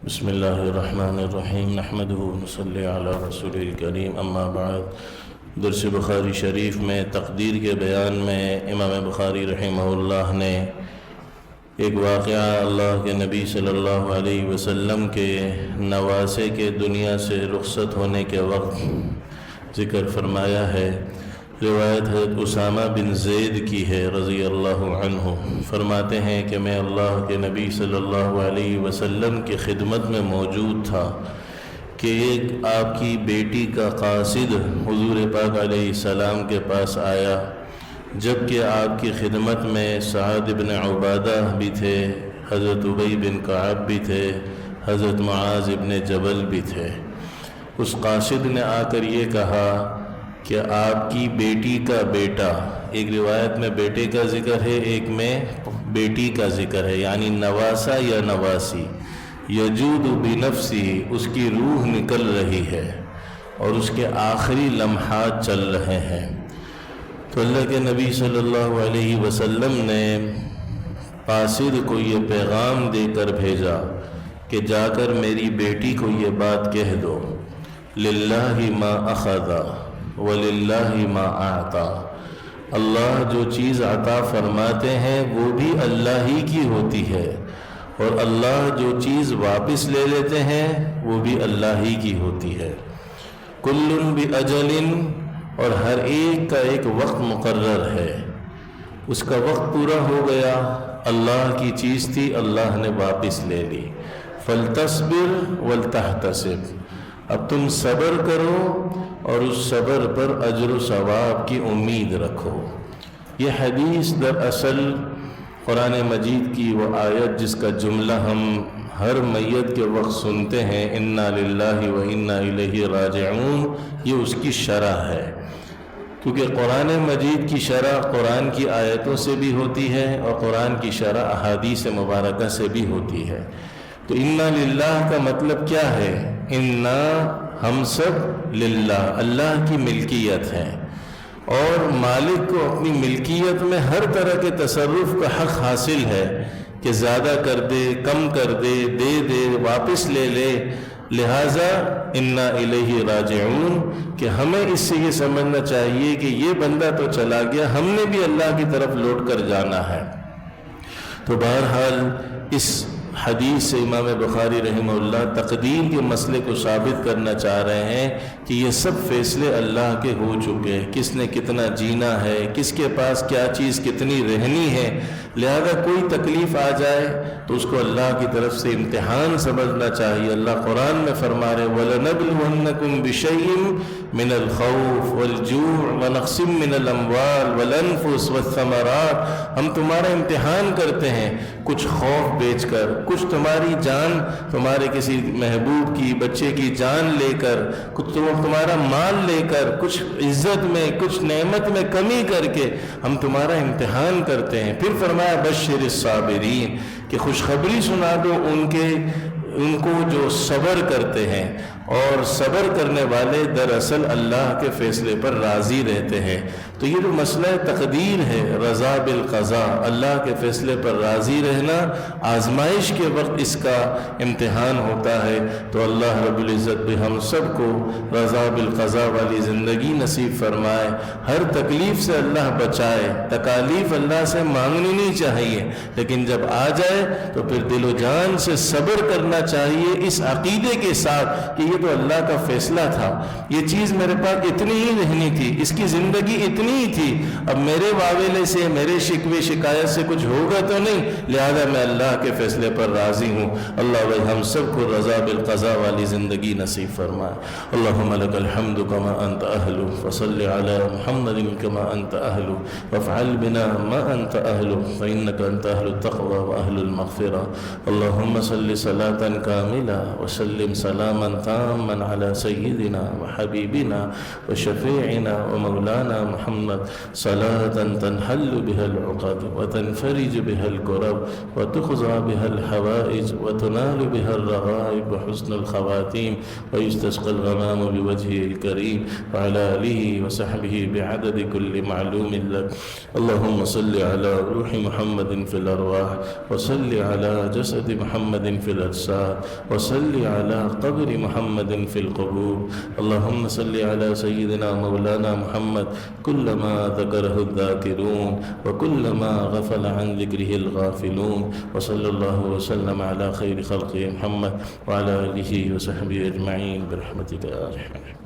بسم اللہ الرحمن الرحیم نحمدہ ونصلی علی رسول الکریم اما بعد۔ درس بخاری شریف میں تقدیر کے بیان میں امام بخاری رحمہ اللہ نے ایک واقعہ اللہ کے نبی صلی اللہ علیہ وسلم کے نواسے کے دنیا سے رخصت ہونے کے وقت ذکر فرمایا ہے۔ روایت حضرت اسامہ بن زید کی ہے رضی اللہ عنہ، فرماتے ہیں کہ میں اللہ کے نبی صلی اللہ علیہ وسلم کی خدمت میں موجود تھا کہ ایک آپ کی بیٹی کا قاصد حضور پاک علیہ السلام کے پاس آیا، جبکہ آپ کی خدمت میں سعد بن عبادہ بھی تھے، حضرت ابی بن کعب بھی تھے، حضرت معاذ بن جبل بھی تھے۔ اس قاصد نے آ کر یہ کہا کہ آپ کی بیٹی کا بیٹا، ایک روایت میں بیٹے کا ذکر ہے، ایک میں بیٹی کا ذکر ہے، یعنی نواسا یا نواسی، یجود بنفسی، اس کی روح نکل رہی ہے اور اس کے آخری لمحات چل رہے ہیں۔ تو اللہ کے نبی صلی اللہ علیہ وسلم نے قاصد کو یہ پیغام دے کر بھیجا کہ جا کر میری بیٹی کو یہ بات کہہ دو، للہ ما اخذ وَلِلَّهِ مَا أَعْطَى، اللہ جو چیز عطا فرماتے ہیں وہ بھی اللہ ہی کی ہوتی ہے، اور اللہ جو چیز واپس لے لیتے ہیں وہ بھی اللہ ہی کی ہوتی ہے۔ کُلٌ بِأَجَلٍ، اور ہر ایک کا ایک وقت مقرر ہے، اس کا وقت پورا ہو گیا، اللہ کی چیز تھی، اللہ نے واپس لے لی۔ فَلْتَصْبِرْ وَلْتَحْتَسِبْ، اب تم صبر کرو اور اس صبر پر اجر و ثواب کی امید رکھو۔ یہ حدیث دراصل قرآن مجید کی وہ آیت جس کا جملہ ہم ہر میت کے وقت سنتے ہیں، انا للہ و انا الیہ راجعون، یہ اس کی شرح ہے، کیونکہ قرآن مجید کی شرح قرآن کی آیتوں سے بھی ہوتی ہے اور قرآن کی شرح احادیث مبارکہ سے بھی ہوتی ہے۔ تو انا للہ کا مطلب کیا ہے؟ انا، ہم سب، للہ، اللہ کی ملکیت ہے، اور مالک کو اپنی ملکیت میں ہر طرح کے تصرف کا حق حاصل ہے کہ زیادہ کر دے، کم کر دے، دے دے، واپس لے لے۔ لہٰذا انا الیہ راجعون، کہ ہمیں اس سے یہ سمجھنا چاہیے کہ یہ بندہ تو چلا گیا، ہم نے بھی اللہ کی طرف لوٹ کر جانا ہے۔ تو بہرحال اس حدیث سے امام بخاری رحمہ اللہ تقدیر کے مسئلے کو ثابت کرنا چاہ رہے ہیں کہ یہ سب فیصلے اللہ کے ہو چکے، کس نے کتنا جینا ہے، کس کے پاس کیا چیز کتنی رہنی ہے۔ لہذا کوئی تکلیف آ جائے تو اس کو اللہ کی طرف سے امتحان سمجھنا چاہیے۔ اللہ قرآن میں فرما رہے وَلَنَبْلُوَنَّكُمْ بِشَيْءٍ مِّنَ الْخَوْفِ وَالْجُوعِ وَنَقْصٍ مِّنَ الْأَمْوَالِ وَالْأَنفُسِ وَالثَّمَرَاتِ، ہم تمہارا امتحان کرتے ہیں، کچھ خوف بیچ کر، کچھ تمہاری جان، تمہارے کسی محبوب کی، بچے کی جان لے کر، کچھ تمہارا مال لے کر، کچھ عزت میں، کچھ نعمت میں کمی کر کے ہم تمہارا امتحان کرتے ہیں۔ پھر فرمایا بشر الصابرین، کہ خوشخبری سنا دو ان کو جو صبر کرتے ہیں، اور صبر کرنے والے دراصل اللہ کے فیصلے پر راضی رہتے ہیں۔ تو یہ جو مسئلہ تقدیر ہے، رضا بالقضاء، اللہ کے فیصلے پر راضی رہنا، آزمائش کے وقت اس کا امتحان ہوتا ہے۔ تو اللہ رب العزت بھی ہم سب کو رضا بالقضاء والی زندگی نصیب فرمائے، ہر تکلیف سے اللہ بچائے۔ تکالیف اللہ سے مانگنی نہیں چاہیے، لیکن جب آ جائے تو پھر دل و جان سے صبر کرنا چاہیے، اس عقیدے کے ساتھ کہ یہ تو اللہ کا فیصلہ تھا، یہ چیز میرے پاس اتنی ہی رہنی تھی، اس کی زندگی اتنی ہی تھی، اب میرے واویلے سے، میرے شکوے شکایت سے کچھ ہوگا تو نہیں، لہذا میں اللہ کے فیصلے پر راضی ہوں۔ اللہ بھائی ہم سب کو رضا بالقضاء والی زندگی نصیب فرمائے۔ اللہم لک الحمد کما انت اہل، فصل علی محمد کما انت اہل، وافعل بنا ما انت اہل، فانک انت اہل التقوی واہل المغفرہ۔ اللہم صل صلاة کاملہ وسلم سلاما تاما تاما على سيدنا وحبيبنا وشفيعنا ومولانا محمد، صلاة تنحل بها العقد وتنفرج بها الكرب وتقضى بها الحوائج وتنال بها الرغائب وحسن الخواتيم ويستسقى الغمام بوجهه الكريم، وعلى آله وصحبه بعدد كل معلوم لك. اللهم صل على روح محمد في الأرواح، وصل على جسد محمد في الأجساد، وصل على قبر محمد في القبور. اللهم صل على سيدنا مولانا محمد كلما ذكره الذاكرون وكلما غفل عن ذكره الغافلون. وصلى الله وسلم على خير خلقه محمد وعلى آله وصحبه أجمعين برحمتك يا أرحم الراحمين.